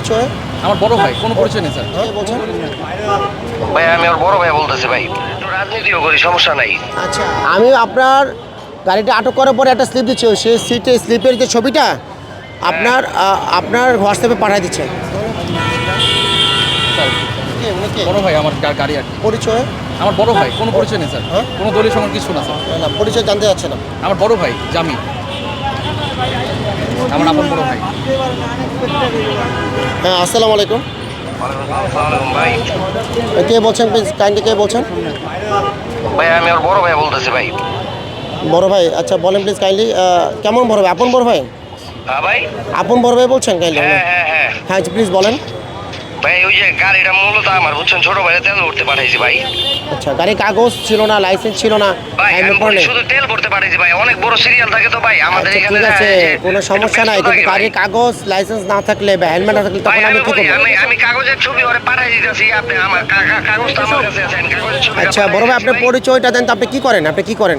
পরিচয়? আমার বড় ভাই। কোনো পরিচয় নেই স্যার। হ্যাঁ বলছেন। ভাই আমি ওর বড় ভাই বলতেছি ভাই, একটু রাজনীতিও করি, সমস্যা নাই। আচ্ছা আমি আপনার গাড়িটা আটক করার পরে একটা স্লিপ দিচ্ছি, সেই সিটে স্লিপের যে ছবিটা আপনার আপনার হোয়াটসঅ্যাপে পাঠিয়ে দিচ্ছে। স্যার বড় ভাই আমার গাড়ি আর কি। পরিচয়? আমার বড় ভাই। কোনো পরিচয় নেই স্যার। হ্যাঁ? কোনো দলীয় সংগঠন কিছু না স্যার। না পরিচয় জানতে যাচ্ছে না। আমার বড় ভাই জামি, আমার আপন বড় ভাই। হ্যাঁ আসসালামু আলাইকুম। ভাই কে বলছেন প্লিজ কাইন্ডলি, কে বলছেন? ভাই আমি ওর বড় ভাই বলতেছি ভাই। বড় ভাই, আচ্ছা বলেন প্লিজ কাইন্ডলি, কেমন বড় ভাই? আপন বড় ভাই? হ্যাঁ ভাই। আপন বড় ভাই বলছেন কাইন্ডলি? হ্যাঁ হ্যাঁ হ্যাঁ হ্যাঁ প্লিজ বলেন। ভাই ওই যে গাড়িটা মূলত আমার, বুঝছেন, ছোট ভাইরা তেল ভরতে পাঠাইছি ভাই। আচ্ছা গাড়ির কাগজ ছিল না, লাইসেন্স ছিল না, ভাই আমি হেলমেট পরে? শুধু তেল ভরতে পাঠাইছি ভাই, অনেক বড় সিরিয়াল থাকে তো ভাই আমাদের আচ্ছা এখানে। ঠিক আছে, কোনো সমস্যা নাই, কিন্তু ভাই গাড়ির কাগজ লাইসেন্স না থাকলে বা হেলমেট না থাকলে তখন আমি কি করবো? আমি কাগজের ছবি ওরে পাঠাই দিতেছি, আপনি আমার কাগজটা আমার কাছে আছে, আমি কাগজের ছবি। আচ্ছা বড় ভাই আপনার পরিচয়টা দেন তো, আপনি কি করেন? আপনি কি করেন?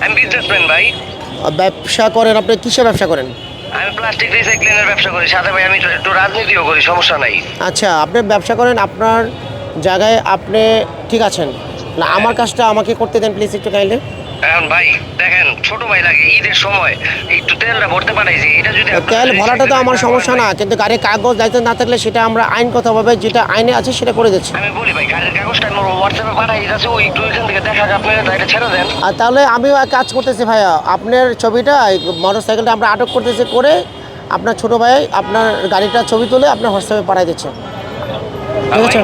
আমি বিজনেসম্যান ভাই। ব্যবসা করেন? আপনি কিসের ব্যবসা করেন? আমি প্লাস্টিক রিসাইক্লিংয়ের ব্যবসা করি, সাথে ভাই আমি একটু রাজনীতিও করি, সমস্যা নাই। আচ্ছা আপনি ব্যবসা করেন, আপনার জায়গায় আপনি ঠিক আছেন না, আমার কাজটা আমাকে করতে দেন প্লিজ একটু কাইন্ডলি। এখন ভাই দেখেন, ছোট ভাই লাগে, ঈদের সময় একটু তেলটা ভরতে পাঠাইছি, এটা যদি তেল ভরাটা তো আমার সমস্যা না, কিন্তু গাড়ির কাগজ লাইসেন্স না থাকলে সেটা আমরা আইনগতভাবে যেটা আইনে আছে সেটা করে দিচ্ছি। আমি বলি ভাই, গাড়ির কাগজটা আমার হোয়াটসঅ্যাপে পাঠাই দিতেছি, ওই একটু এখান থেকে দেখা আপনি এটা ছেড়ে দেন। আর তাহলে আমিও এক কাজ করতেছি ভাইয়া, আপনার ছবিটা মোটর সাইকেলটা আমরা আটক করতেছি, করে আপনার ছোট ভাই আপনার গাড়িটার ছবি তুলে আপনার হোয়াটসঅ্যাপে পাঠিয়ে দিচ্ছে, ঠিক আছে?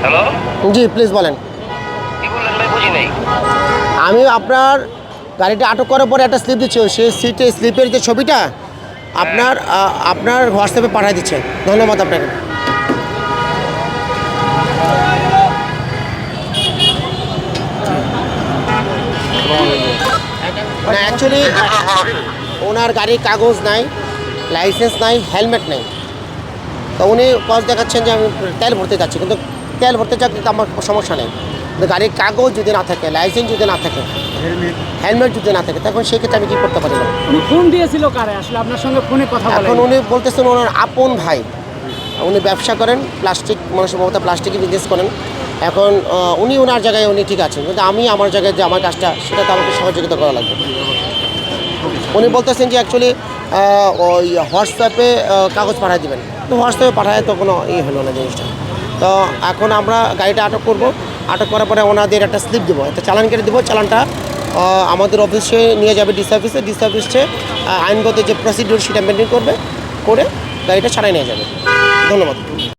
হ্যালো, জি প্লিজ বলেন। কি বললেন ভাই, বুঝি নাই। আমি আপনার গাড়িটা আটক করার পরে একটা স্লিপ দিচ্ছি, সেই সিটে স্লিপের যে ছবিটা আপনার আপনার হোয়াটসঅ্যাপে পাঠিয়ে দিচ্ছে। ধন্যবাদ আপনাকে। না অ্যাকচুয়ালি ওনার গাড়ির কাগজ নাই, লাইসেন্স নাই, হেলমেট নেই, তো উনি কজ দেখাচ্ছেন যে আমি তেল ভরতে যাচ্ছি, কিন্তু তেল ভরতে যাক কিন্তু আমার সমস্যা নেই, কিন্তু গাড়ির কাগজ যদি না থাকে, লাইসেন্স যদি না থাকে, হেলমেট যদি না থাকে, তখন সেক্ষেত্রে আমি কী করতে পারি না। উনি ফোন দিয়েছিল কারে? আসলে আপনার সঙ্গে ফোনে কথা বলে? এখন উনি বলতেছেন ওনার আপন ভাই, উনি ব্যবসা করেন, প্লাস্টিক মানুষের মমতা প্লাস্টিকের বিজনেস করেন। এখন উনি ওনার জায়গায় উনি ঠিক আছেন, কিন্তু আমি আমার জায়গায় যে আমার কাজটা সেটা তো আমাকে সহযোগিতা করা লাগবে। উনি বলতেছেন যে অ্যাকচুয়ালি ওই হোয়াটসঅ্যাপে কাগজ পাঠিয়ে দেবেন, তো হোয়াটসঅ্যাপে পাঠায় তো কোনো হলো না জিনিসটা। তো এখন আমরা গাড়িটা আটক করব, আটক করার পরে ওনাদের একটা স্লিপ দেবো, একটা চালান কেটে দেবো, চালানটা আমাদের অফিসে নিয়ে যাবে, ডিসি অফিসে, ডিসি অফিসে আইনগত যে প্রসিডিউর সেটা মেনটেন করবে, করে গাড়িটা ছাড়াই নিয়ে যাবে। ধন্যবাদ।